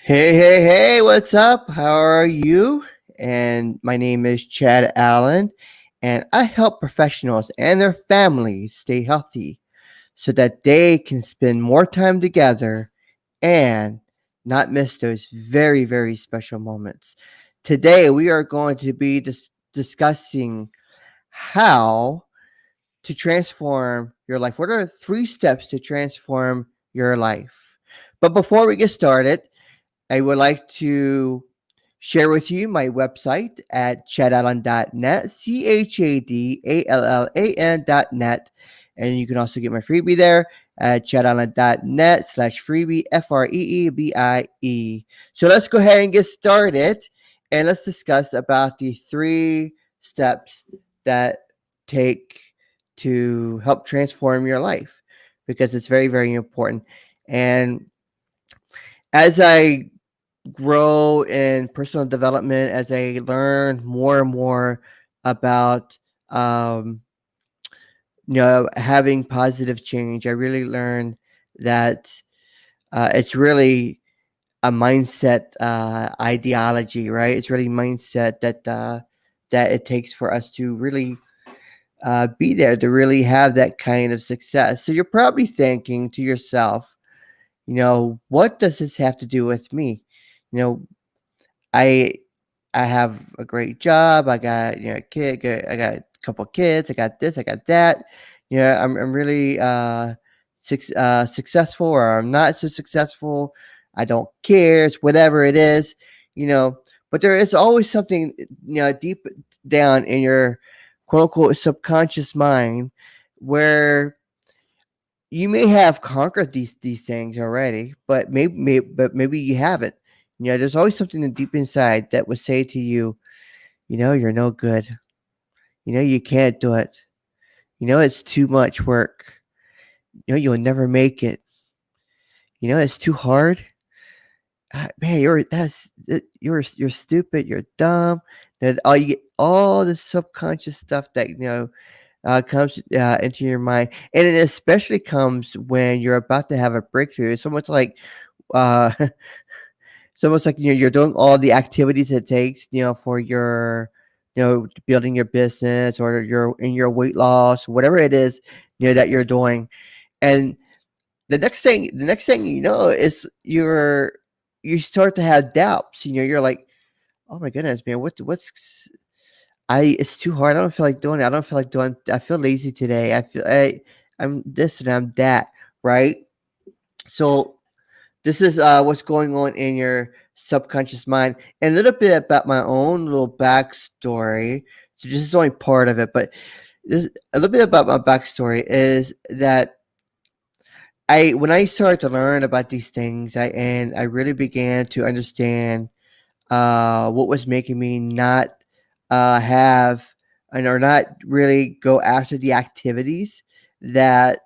Hey, what's up? How are you? And my name is Chad Allen, and I help professionals and their families stay healthy so that they can spend more time together and not miss those very special moments. Today, we are going to be discussing how to transform your life. What are 3 steps to transform your life? But before we get started, I would like to share with you my website at chadallan.net, CHADALLAN.net. And you can also get my freebie there at chadallan.net/freebie, FREEBIE. So let's go ahead and get started and let's discuss about the 3 steps that take to help transform your life because it's very important. And as I grow in personal development, as I learn more and more about um, having positive change, I really learn that it's really a mindset ideology, right? It's really mindset that it takes for us to really be there, to really have that kind of success. So you're probably thinking to yourself, what does this have to do with me? You know, I I have a great job. I got a kid. I got a couple kids. I got this. I got that. I'm really successful, or I'm not so successful. I don't care. It's whatever it is, you know. But there is always something deep down in your quote unquote subconscious mind where you may have conquered these things already, but maybe you haven't. There's always something deep inside that would say to you, you're no good. You can't do it. It's too much work. You'll never make it. It's too hard. Man, you're stupid. You're dumb. That all you get all the subconscious stuff that comes into your mind, and it especially comes when you're about to have a breakthrough. It's almost like uh, it's almost like you're doing all the activities it takes, for your, building your business or your in your weight loss, whatever it is, that you're doing, and the next thing is you start to have doubts. You're like, oh my goodness, man, what's it's too hard. I don't feel like doing it. I don't feel like doing. I feel lazy today. I'm this and I'm that, right? So this is what's going on in your subconscious mind. And a little bit about my own little backstory. So this is only part of it, but a little bit about my backstory is that when I started to learn about these things, I really began to understand what was making me not have or not really go after the activities that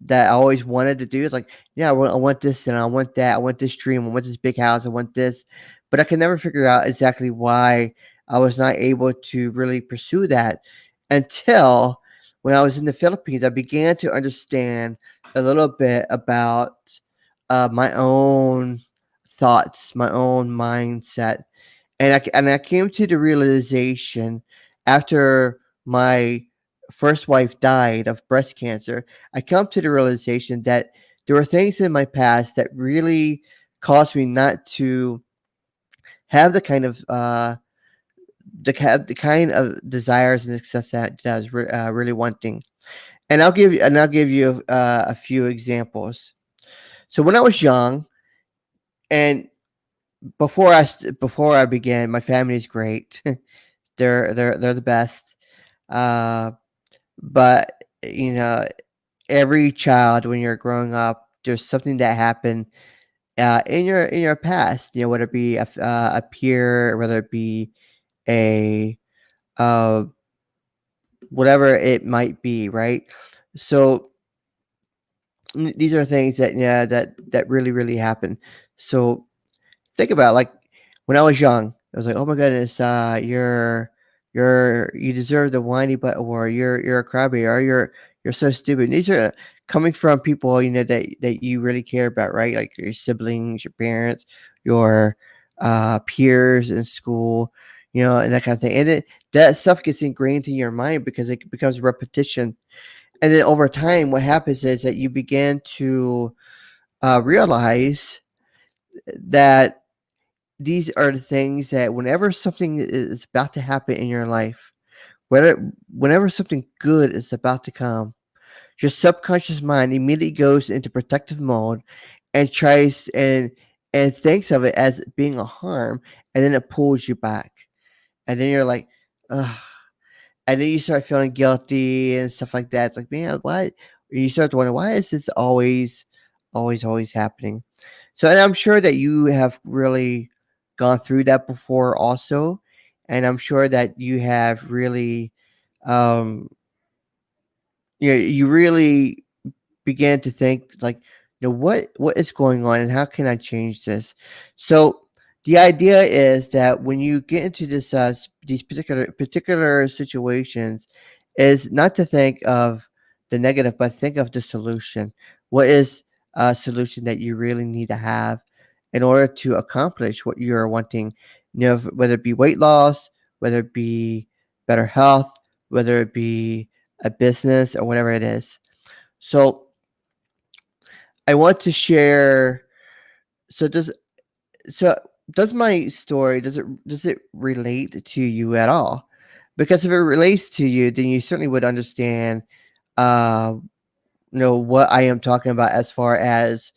I always wanted to do. It's like, yeah, I want this and I want that. I want this dream. I want this big house. I want this. But I can never figure out exactly why I was not able to really pursue that until when I was in the Philippines. I began to understand a little bit about my own thoughts, my own mindset. And I came to the realization after my first wife died of breast cancer. I come to the realization that there were things in my past that really caused me not to have the kind of desires and success that I was really wanting. And I'll give you a few examples. So when I was young, and before I began, my family is great. They're the best. Uh, but every child when you're growing up, there's something that happened in your past. Whether it be a peer, whether it be a uh, whatever it might be, right? So these are things that that really happen. So think about, like, when I was young, I was like, oh my goodness, you deserve the whiny butt award. You're a crabby, or you're so stupid. These are coming from people, that you really care about, right? Like your siblings, your parents, your peers in school, and that kind of thing. And that stuff gets ingrained in your mind because it becomes repetition. And then over time, what happens is that you begin to realize that these are the things that whenever something is about to happen in your life, whenever something good is about to come, your subconscious mind immediately goes into protective mode and tries and thinks of it as being a harm, and then it pulls you back, and then you're like, ugh. And then you start feeling guilty and stuff like that. It's like, man, why? You start to wonder, why is this always happening? So, and I'm sure that you have really gone through that before, also, and I'm sure that you have really, um, you really began to think like, what is going on and how can I change this? So the idea is that when you get into these particular situations, is not to think of the negative, but think of the solution. What is a solution that you really need to have in order to accomplish what you're wanting? Whether it be weight loss, whether it be better health, whether it be a business or whatever it is. So I want to share. So does my story, does it relate to you at all? Because if it relates to you, then you certainly would understand, uh, what I am talking about as far as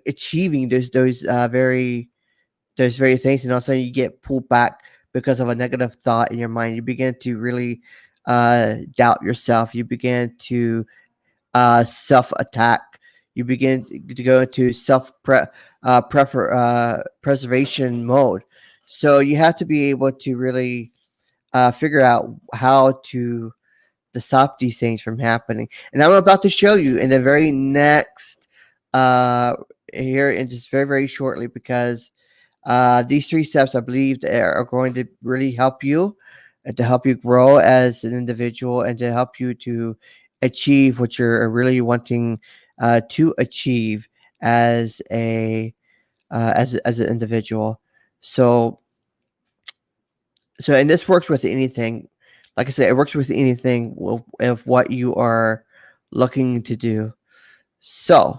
achieving those very things, and all of a sudden you get pulled back because of a negative thought in your mind. You begin to really doubt yourself. You begin to self attack. You begin to go into preservation mode. So you have to be able to really figure out how to stop these things from happening. And I'm about to show you in the very next uh, here in just very very shortly, because these three steps, I believe, are going to really help you, and to help you grow as an individual, and to help you to achieve what you're really wanting to achieve as an individual. So and this works with anything. Like I said, it works with anything of what you are looking to do. So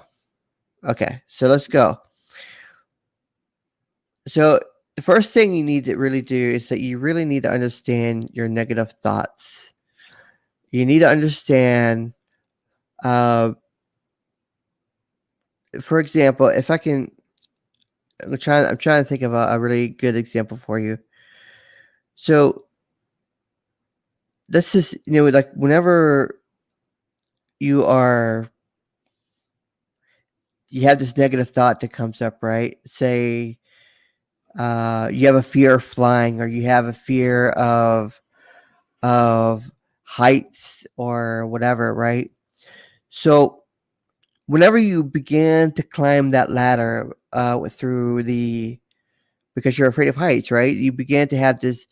okay, so let's go. So the first thing you need to really do is that you really need to understand your negative thoughts. You need to understand, uh, for example, if I can, I'm trying to think of a really good example for you. So this is, like whenever you are, you have this negative thought that comes up, right? Say, you have a fear of flying, or you have a fear of heights or whatever, right? So whenever you begin to climb that ladder through the because you're afraid of heights, right? You begin to have this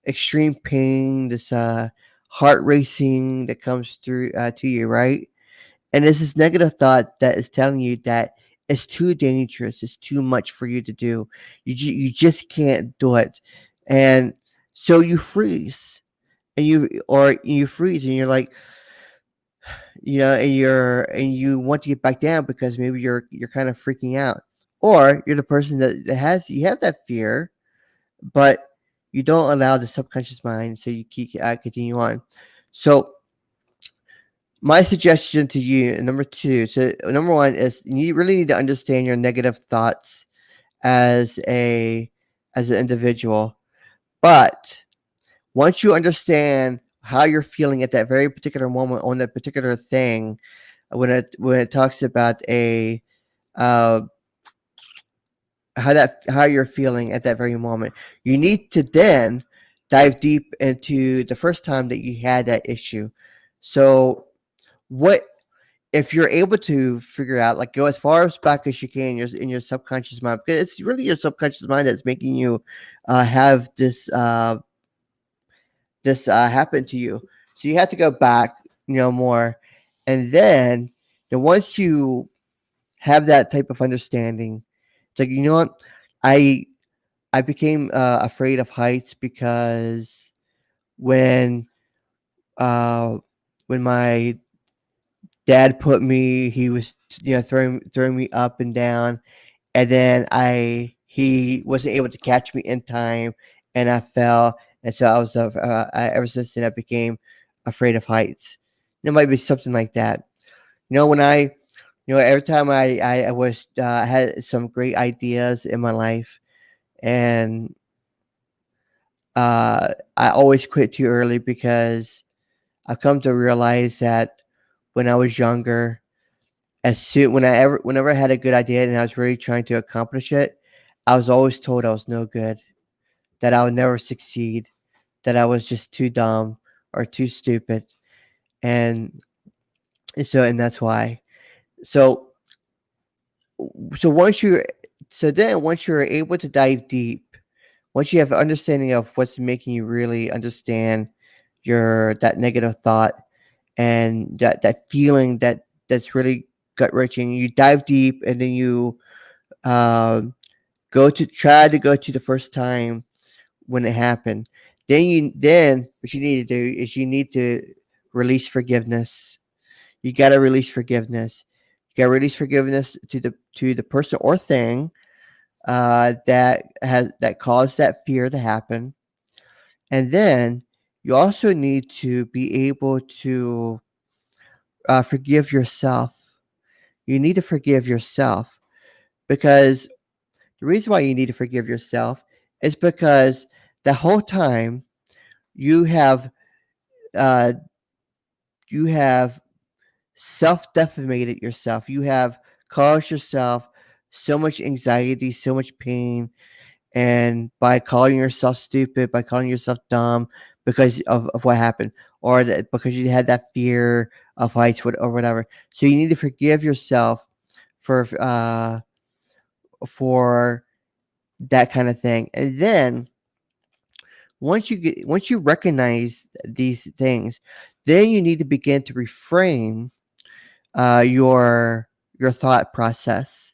extreme pain, this heart racing that comes through to you, right? And it's this negative thought that is telling you that it's too dangerous, it's too much for you to do. You just can't do it, and so you freeze, and you freeze, and you're like, and you want to get back down because maybe you're kind of freaking out, or you're the person that has you have that fear, but you don't allow the subconscious mind, so you keep continue on. So my suggestion to you, number two, so number one is you really need to understand your negative thoughts as an individual, but once you understand how you're feeling at that very particular moment on that particular thing, when it talks about a uh, how you're feeling at that very moment, you need to then dive deep into the first time that you had that issue. So what if you're able to figure out, like, go as far as back as you can in your subconscious mind, because it's really your subconscious mind that's making you have this happen to you. So you have to go back, more, And then once you have that type of understanding, it's like, you know what, I I became afraid of heights because when uh when my dad put me, he was throwing me up and down, and then I he wasn't able to catch me in time, and I fell, and so ever since then I became afraid of heights. It might be something like that. When every time I had some great ideas in my life, and I always quit too early because I've come to realize that when I was younger, whenever I had a good idea and I was really trying to accomplish it, I was always told I was no good, that I would never succeed, that I was just too dumb or too stupid, and and that's why. So so once you once you're able to dive deep, once you have an understanding of what's making you really understand your that negative thought and that feeling that's really gut wrenching, you dive deep and then you um go to the first time when it happened. Then what you need to do is you need to release forgiveness. You got to release forgiveness. You got to release forgiveness to the person or thing that caused that fear to happen. And then you also need to be able to forgive yourself. You need to forgive yourself because the reason why you need to forgive yourself is because the whole time you have uh, you have self-defamated yourself. You have caused yourself so much anxiety, so much pain, and by calling yourself stupid, by calling yourself dumb because of what happened, or that because you had that fear of heights or whatever. So you need to forgive yourself for uh for that kind of thing. And then once you recognize these things, then you need to begin to reframe your thought process.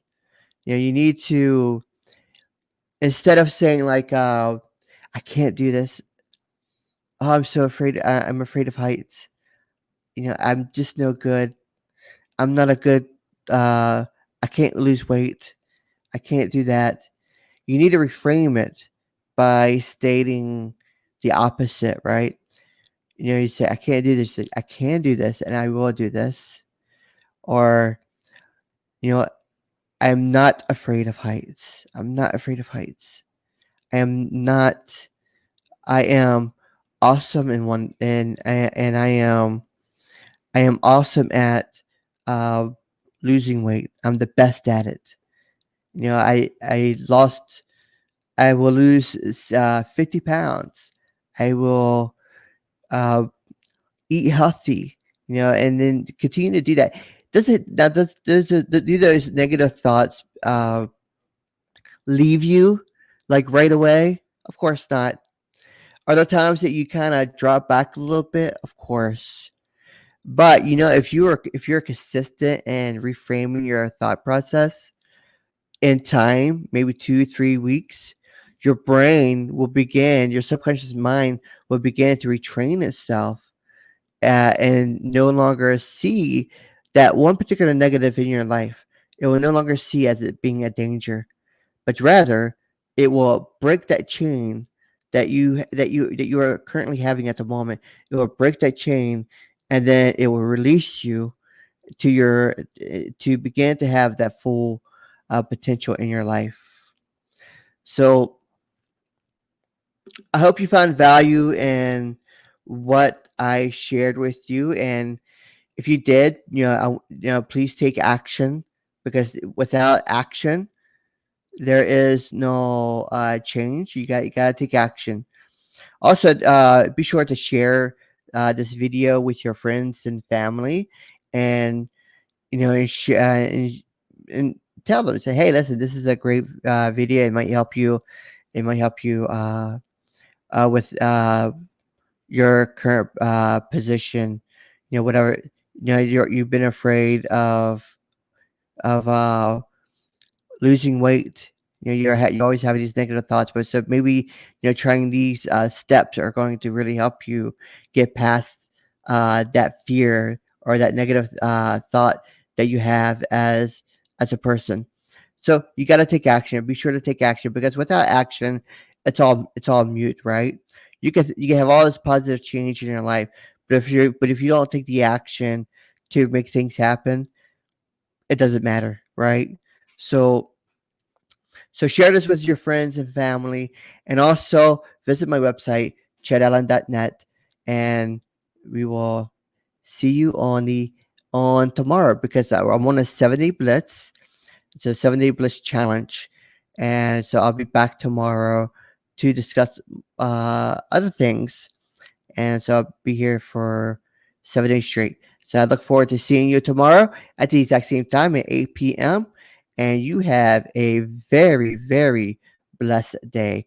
You need to, instead of saying like I can't do this. Oh, I'm so afraid. I'm afraid of heights. I'm just no good. I'm not a good. Uh, I can't lose weight. I can't do that. You need to reframe it by stating the opposite, right? You say, I can't do this. I can do this, and I will do this. Or, you know, I'm not afraid of heights. I'm not afraid of heights. I am not. I am awesome in one, and I am awesome at uh, losing weight. I'm the best at it. I lost. I will lose 50 pounds. I will uh, eat healthy. And then continue to do that. Does it now? Do those negative thoughts leave you like right away? Of course not. Are there times that you kind of drop back a little bit? Of course. But if you're consistent and reframing your thought process in time, maybe 2, 3 weeks, your subconscious mind will begin to retrain itself and no longer see that one particular negative in your life. It will no longer see as it being a danger, but rather it will break that chain that you are currently having at the moment. It will break that chain, and then it will release you to begin to have that full potential in your life. So I hope you found value in what I shared with you, and if you did, please take action, because without action, there is no change. You got to take action. Also, be sure to share this video with your friends and family, and and tell them, say, hey, listen, this is a great video. It might help you. It might help you with your current position. Whatever. you've been afraid of losing weight. You always have these negative thoughts, but so maybe trying these steps are going to really help you get past that fear or that negative thought that you have as a person. So you got to take action. Be sure to take action, because without action, it's all mute, right? You can have all this positive change in your life, but if you don't take the action to make things happen, it doesn't matter, right? So share this with your friends and family, and also visit my website, chadalan.net, and we will see you on tomorrow, because I'm on a 7-day blitz. It's a 7-day blitz challenge, and so I'll be back tomorrow to discuss other things, and so I'll be here for 7 days straight. So I look forward to seeing you tomorrow at the exact same time at 8 p.m. And you have a very, very blessed day.